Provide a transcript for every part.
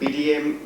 PDM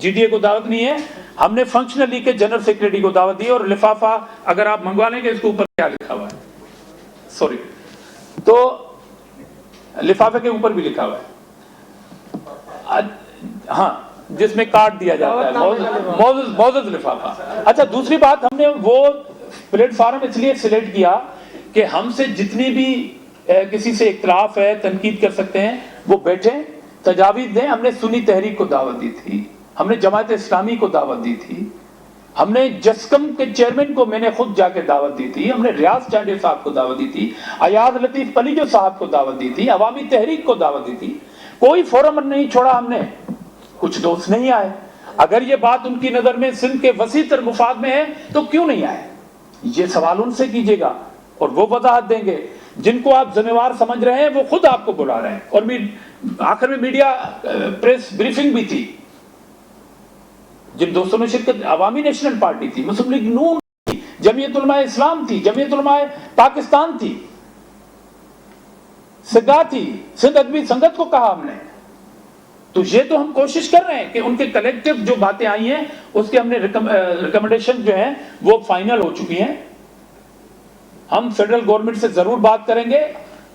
جی D اے کو دعوت نہیں ہے, ہم نے فنکشنل لیگ کے جنرل سیکرٹری کو دعوت دی, اور لفافہ اگر آپ منگوا لیں گے اس کے اوپر کیا لکھا ہوا ہے, سوری, تو لفافے کے اوپر بھی لکھا ہوا ہے, ہاں, جس میں کارڈ دیا جاتا ہے, موزز لفافہ. اچھا, دوسری بات, ہم نے وہ پلیٹ فارم اس لیے سلیکٹ کیا کہ ہم سے جتنی بھی کسی سے اختلاف ہے, تنقید کر سکتے ہیں, وہ بیٹھیں, تجاویز دیں. ہم نے سنی تحریک کو دعوت دی تھی, ہم نے جماعت اسلامی کو دعوت دی تھی, ہم نے جسکم کے چیئرمین کو میں نے خود جا کے دعوت دی تھی, ہم نے ریاض چانڈے صاحب کو دعوت دی تھی, ایاز لطیف پلیجو صاحب کو دعوت دی تھی, عوامی تحریک کو دعوت دی تھی. کوئی فورم نہیں چھوڑا ہم نے. کچھ دوست نہیں آئے. اگر یہ بات ان کی نظر میں سندھ کے وسیع تر مفاد میں ہے تو کیوں نہیں آئے؟ یہ سوال ان سے کیجیے گا اور وہ وضاحت دیں گے. جن کو آپ ذمہ وار سمجھ رہے ہیں وہ خود آپ کو بلا رہے ہیں. اور آخر میں میڈیا پریس بریفنگ بھی تھی. جن دوستوں نے شرکت, عوامی نیشنل پارٹی تھی, مسلم لیگ نون تھی, جمعیت علماء اسلام تھی, جمعیت علماء پاکستان تھی, سگا تھی, سندھ ادبی سنگت کو کہا ہم نے. تو یہ تو ہم کوشش کر رہے ہیں کہ ان کے کلیکٹیو جو باتیں آئی ہیں اس کے ہم نے ریکمنڈیشن جو ہیں وہ فائنل ہو چکی ہیں. ہم فیڈرل گورنمنٹ سے ضرور بات کریں گے.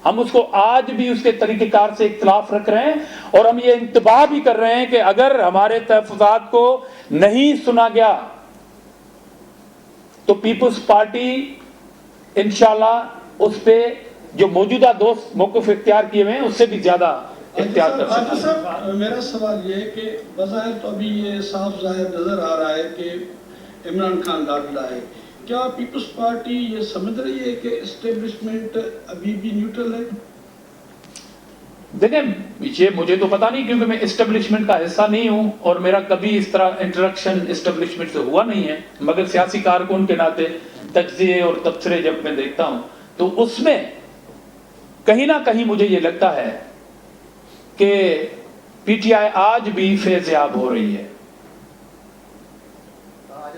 ہم اس کو آج بھی اس کے طریقہ کار سے اختلاف رکھ رہے ہیں, اور ہم یہ انتباہ بھی کر رہے ہیں کہ اگر ہمارے تحفظات کو نہیں سنا گیا تو پیپلز پارٹی انشاءاللہ اس پہ جو موجودہ دوست موقف اختیار کیے ہوئے ہیں اس سے بھی زیادہ اختیار کر سکتے ہیں. صاحب, میرا سوال یہ ہے کہ بظاہر تو ابھی یہ صاف ظاہر نظر آ رہا ہے کہ عمران خان لاڈلا ہے. کیا پیپلز پارٹی یہ سمجھ رہی ہے کہ اسٹیبلشمنٹ ابھی بھی نیوٹرل ہے؟ دیکھیں, یہ مجھے تو پتا نہیں کیونکہ میں اسٹیبلشمنٹ کا حصہ نہیں ہوں اور میرا کبھی اس طرح انٹریکشن اسٹیبلشمنٹ سے ہوا نہیں ہے. مگر سیاسی کارکن کے ناطے تجزیے اور تبصرے جب میں دیکھتا ہوں تو اس میں کہیں نہ کہیں مجھے یہ لگتا ہے کہ پی ٹی آئی آج بھی فیض یاب ہو رہی ہے.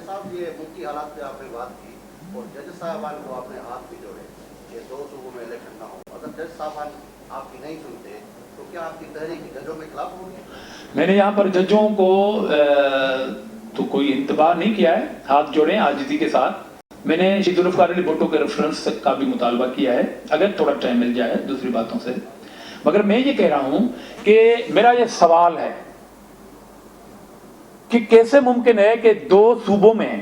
صاحب, یہ ملکی حالات پہ آپ نے بات کی اور جج صاحبان کو آپ نے ہاتھ بھی جوڑے کہ 2 صوبوں میں الیکشن نہ ہو. اگر جج صاحبان آپ کی نہیں سنتے تو کیا آپ کی تحریک ججوں میں خلاف ہوگی؟ میں نے یہاں پر ججوں کو تو کوئی انتباہ نہیں کیا ہے, ہاتھ جوڑے عاجزی کے ساتھ. میں نے شہید ذوالفقار علی بھٹو کے ریفرنس کا بھی مطالبہ کیا ہے اگر تھوڑا ٹائم مل جائے دوسری باتوں سے. مگر میں یہ کہہ رہا ہوں کہ میرا یہ سوال ہے کہ کیسے ممکن ہے کہ 2 صوبوں میں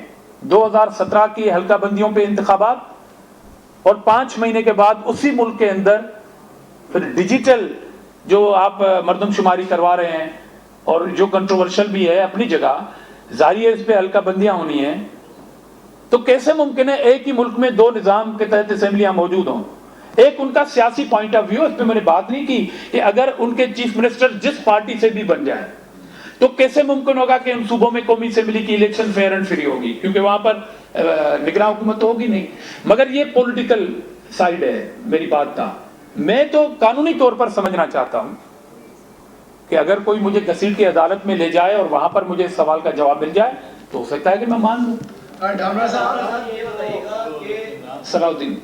2017 کی حلقہ بندیوں پہ انتخابات اور 5 مہینے کے بعد اسی ملک کے اندر پھر ڈیجیٹل جو آپ مردم شماری کروا رہے ہیں اور جو کنٹروورشل بھی ہے اپنی جگہ, ظاہر ہے اس پہ حلقہ بندیاں ہونی ہیں. تو کیسے ممکن ہے ایک ہی ملک میں 2 نظام کے تحت اسمبلیاں موجود ہوں؟ ایک ان کا سیاسی پوائنٹ آف ویو, اس پہ میں نے بات نہیں کی کہ اگر ان کے چیف منسٹر جس پارٹی سے بھی بن جائے تو کیسے ممکن ہوگا کہ ان صوبوں میں قومی اسمبلی کی الیکشن فیئر اینڈ فری ہوگی, کیونکہ وہاں پر نگراں حکومت تو ہوگی نہیں. مگر یہ پولیٹیکل سائیڈ ہے میری بات کا. میں تو قانونی طور پر سمجھنا چاہتا ہوں کہ اگر کوئی مجھے گھسیٹ کے عدالت میں لے جائے اور وہاں پر مجھے اس سوال کا جواب مل جائے تو ہو سکتا ہے کہ میں مان لوں. صلاح الدین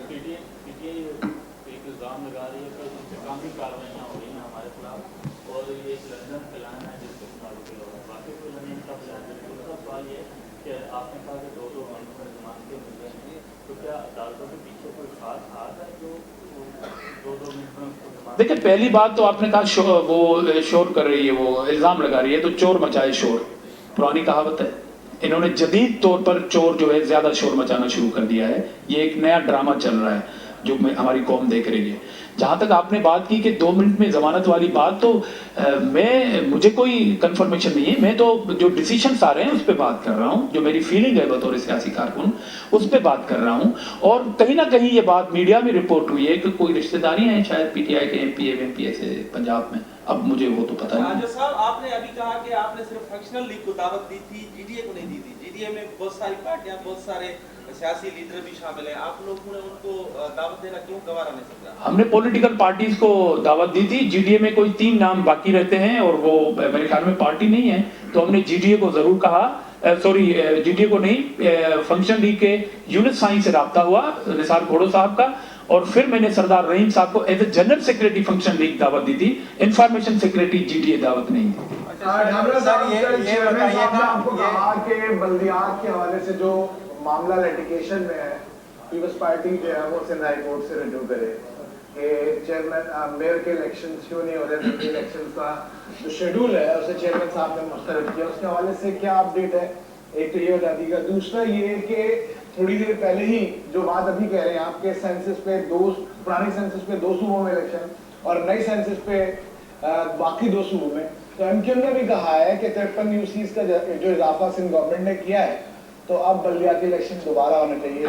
دیکھیں, پہلی بات تو آپ نے کہا وہ شور کر رہی ہے, وہ الزام لگا رہی ہے, تو چور مچائے شور پرانی کہاوت ہے. انہوں نے جدید طور پر چور جو ہے زیادہ شور مچانا شروع کر دیا ہے. یہ ایک نیا ڈرامہ چل رہا ہے جو ہماری قوم دیکھ رہی ہے. جہاں تک آپ نے بات کی کہ 2 منٹ میں ضمانت والی بات, تو مجھے کوئی کنفرمیشن نہیں ہے. میں تو جو ڈیسیشنز آ رہے ہیں اس پہ بات کر رہا ہوں, جو میری فیلنگ ہے بطور سیاسی کارکن اس پہ بات کر رہا ہوں. اور کہیں نہ کہیں یہ بات میڈیا میں رپورٹ ہوئی ہے کہ کوئی رشتہ داریاں ہیں شاید پی ٹی آئی کے ایم پی اے سے پنجاب میں. اب مجھے وہ تو پتہ نہیں. صاحب, آپ نے ابھی کہا کہ آپ نے صرف فنکشنل لیگ کو دعوت دی تھی, جی ڈی اے کو نہیں دی تھی. جی ڈی اے میں بہت ساری پارٹیاں, بہت سارے سیاسی لیڈر بھی شامل ہیں. آپ لوگوں نے ان کو دعوت دینا کیوں گوارا نہیں سمجھا؟ ہم نے پولیٹیکل پارٹیز کو دعوت دی تھی. جی ڈی اے میں کوئی 3 نام باقی رہتے ہیں اور وہ میرے خیال میں پارٹی نہیں ہے, تو ہم نے جی ڈی اے کو ضرور کہا. سوری, جی ڈی اے کو نہیں, فنکشن لیگ کے یونس سائن سے رابطہ ہوا نثار گھوڑو صاحب کا, اور پھر میں نے سردار رحیم صاحب کو as a general secretary function league دعوت دی تھی. Information secretary G D A دعوت نہیں دی. ڈھامرا صاحب چیئرمین صاحب نے آپ کو کہا کہ بلدیات کے حوالے سے جو معاملہ لیٹیگیشن میں ہے پیپلز پارٹی جو ہے وہ سندھ ہائی کورٹ سے رجوع کرے کہ چیئرمین میئر کے الیکشنز کیوں نہیں ہو رہے الیکشنز کا جو شیڈول ہے اسے چیئرمین صاحب نے مسترد کیا اس کے حوالے سے کیا اپڈیٹ ہے ایک تو یہ بتا دیجیے گا دوسرا یہ کہ تھوڑی دیر پہلے ہی جو بات ابھی کہہ رہے ہیں آپ کے سینسس پہ پرانی سینسس پہ 2 صوبوں میں الیکشن اور نئی سینسس پہ باقی 2 صوبوں میں تو ایم کیو ایم نے بھی کہا ہے کہ 53 یو سیز کا جو اضافہ سندھ گورنمنٹ نے کیا ہے تو اب بلدیاتی الیکشن دوبارہ ہونے چاہیے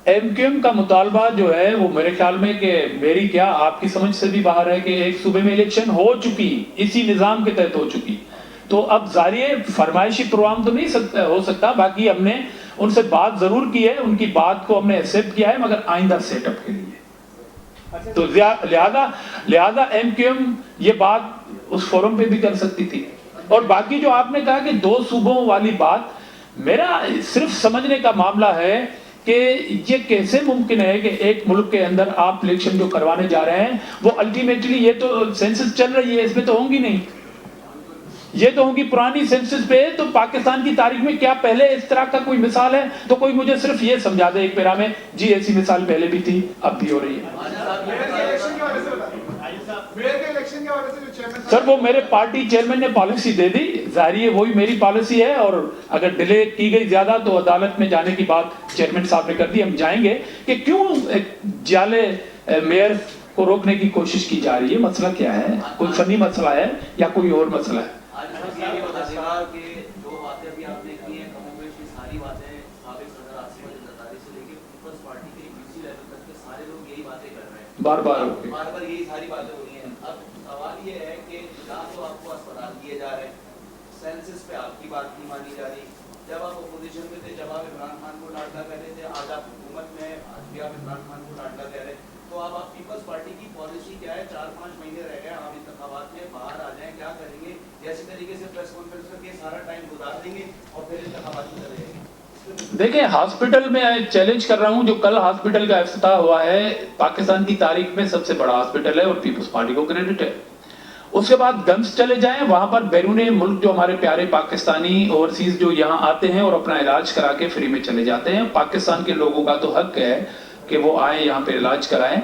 ایم کیو ایم کا مطالبہ جو ہے وہ میرے خیال میں کہ میری کیا آپ کی سمجھ سے بھی باہر ہے کہ ایک صوبے میں الیکشن ہو چکی اسی نظام کے تحت ہو چکی تو اب ظاہر فرمائشی پروگرام تو نہیں ہو سکتا باقی ہم نے ان سے بات ضرور کی ہے ان کی بات کو ہم نے ایکسیپٹ کیا ہے مگر آئندہ سیٹ اپ کے لیے تو لہذا ایم کیو ایم یہ بات اس فورم پہ بھی کر سکتی تھی اور باقی جو آپ نے کہا کہ 2 صوبوں والی بات میرا صرف سمجھنے کا معاملہ ہے کہ یہ کیسے ممکن ہے کہ ایک ملک کے اندر آپ الیکشن جو کروانے جا رہے ہیں وہ الٹیمیٹلی یہ تو سینسس چل رہی ہے اس میں تو ہوں گی نہیں یہ تو ہوگی پرانی سینسس پہ تو پاکستان کی تاریخ میں کیا پہلے اس طرح کا کوئی مثال ہے تو کوئی مجھے صرف یہ سمجھا دے ایک پیرا میں جی ایسی مثال پہلے بھی تھی اب بھی ہو رہی ہے سر وہ میرے پارٹی چیئرمین نے پالیسی دے دی ظاہر ہے وہی میری پالیسی ہے اور اگر ڈیلے کی گئی زیادہ تو عدالت میں جانے کی بات چیئرمین صاحب نے کر دی ہم جائیں گے کہ کیوں جعلے میئر کو روکنے کی کوشش کی جا رہی ہے مسئلہ کیا ہے کوئی فنی مسئلہ ہے یا کوئی اور مسئلہ ہے جو باتیں ابھی آپ نے کی ہیں کم بیش کی ساری باتیں سابق صدر آصف علی زرداری سے لے کے پیپلز پارٹی کے بی سی لیول تک کے سارے لوگ یہی باتیں کر رہے ہیں بار بار یہی ساری باتیں ہو رہی ہیں اب سوال یہ ہے کہ جہاں تو آپ کو اسپتال دیے جا رہے ہیں سینسس پہ آپ کی بات نہیں مانی جا رہی جب آپ اپوزیشن میں تھے جب آپ عمران خان کو لاڈلا کہہ رہے تھے آج آپ حکومت میں آج بھی آپ عمران خان کو لاڈلا کہہ رہے ہیں تو اب آپ پیپلز پارٹی کی پالیسی کیا ہے 4-5 مہینے رہ گئے عام انتخابات میں باہر آ جائیں کیا کریں گے جیسے طریقے سے پریس کانفرنس کر کے سارا ٹائم گزار دیں گے اور پھر انتخابات میں چلے گئے دیکھیں ہاسپٹل میں چیلنج کر رہا ہوں جو کل ہاسپٹل کا افتتاح ہوا ہے پاکستان کی تاریخ میں سب سے بڑا ہاسپٹل ہے اور پیپلز پارٹی کو کریڈٹ ہے اس کے بعد گمس چلے جائیں وہاں پر بیرون ملک جو ہمارے پیارے پاکستانی اوورسیز جو یہاں آتے ہیں اور اپنا علاج کرا کے فری میں چلے جاتے ہیں پاکستان کے لوگوں کا تو حق ہے کہ وہ آئیں یہاں پہ علاج کرائیں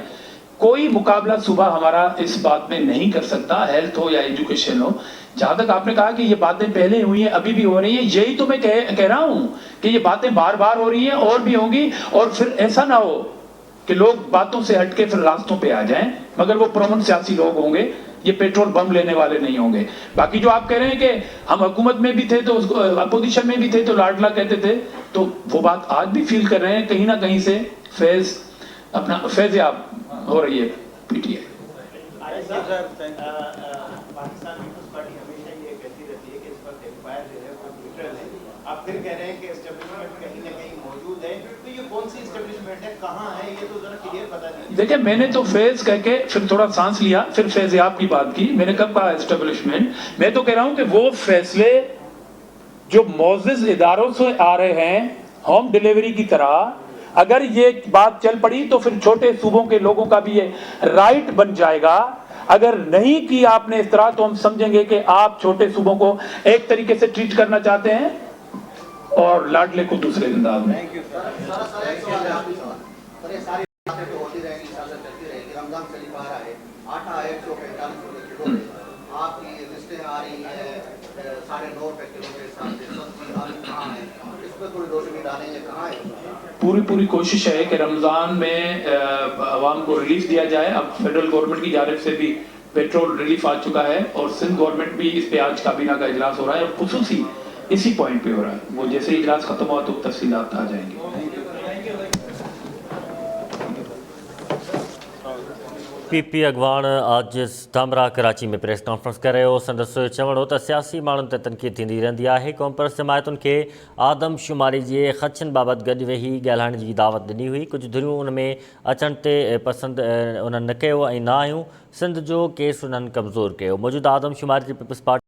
کوئی مقابلہ صوبہ ہمارا اس بات میں نہیں کر سکتا ہیلتھ ہو یا ایجوکیشن ہو جہاں تک آپ نے کہا کہ یہ باتیں پہلے ہوئی ہیں ابھی بھی ہو رہی ہیں یہی تو میں کہہ رہا ہوں کہ یہ باتیں بار بار ہو رہی ہیں اور بھی ہوں گی اور پھر ایسا نہ ہو کہ لوگ باتوں سے ہٹ کے پھر راستوں پہ آ جائیں مگر وہ پرامن سیاسی لوگ ہوں گے یہ پیٹرول بم لینے والے نہیں ہوں گے باقی جو آپ کہہ رہے ہیں کہ ہم حکومت میں بھی تھے تو اپوزیشن میں بھی تھے تو لاڈلا کہتے تھے تو وہ بات آج بھی فیل کر رہے ہیں کہیں نہ کہیں سے فیض یاب ہو رہی ہے P T I Pakistan Peoples Party ہمیشہ یہ کہتی رہتی ہے کہ اس وقت امپائر جو ہے وہ نیوٹرل ہے آپ پھر کہہ رہے ہیں کہ اسٹیبلشمنٹ کہیں نہ کہیں موجود ہے تو یہ کون سی اسٹیبلشمنٹ ہے کہاں ہے یہ تو ذرا کلیئر بتا دیجیے دیکھیں میں نے تو فیض کہہ کے پھر تھوڑا سانس لیا پھر فیض یاب کی بات کی میں نے کب کہا اسٹیبلشمنٹ میں تو کہہ رہا ہوں کہ وہ فیصلے جو معزز اداروں سے آ رہے ہیں ہوم ڈیلیوری کی طرح اگر یہ بات چل پڑی تو پھر چھوٹے صوبوں کے لوگوں کا بھی یہ رائٹ بن جائے گا اگر نہیں کی آپ نے اس طرح تو ہم سمجھیں گے کہ آپ چھوٹے صوبوں کو ایک طریقے سے ٹریٹ کرنا چاہتے ہیں اور لاڈلے کو دوسرے انداز میں ہوتی رہے گی سیاست چلتی رہے گی رمضان شریف آ رہا ہے آٹا 145 کلو آپ کی لسٹیں آ رہی ہیں 9.5 روپے کلو کے حساب سے سبزی آلو کہاں ہے اس پہ کوئی روشنی ڈالیں گے کہاں ہے پوری کوشش ہے کہ رمضان میں عوام کو ریلیف دیا جائے اب فیڈرل گورنمنٹ کی جانب سے بھی پیٹرول ریلیف آ چکا ہے اور سندھ گورنمنٹ بھی اس پہ آج کابینہ کا اجلاس ہو رہا ہے اور خصوصی اسی پوائنٹ پہ ہو رہا ہے وہ جیسے اجلاس ختم ہوا تو تفصیلات آ جائیں گے پی پی اگوان آج ڈھامرا کراچی میں پریس کانفرنس کر رہے ہو سندس چوڑ تو سیاسی مانن تے تنقید تھیندی رہندی ہے قوم پرست حمایتن کے آدم شماری جے خدشن بابت گڈ وہی ڳالهائڻ جی دعوت ڏنی ہوئی کچھ دھريون ان میں اچن تے پسند انہن نہ کيو ۽ نہ آيون سندھ جو کيس انہن کمزور کيو موجودہ آدم شماری جي پیپلز پارٽي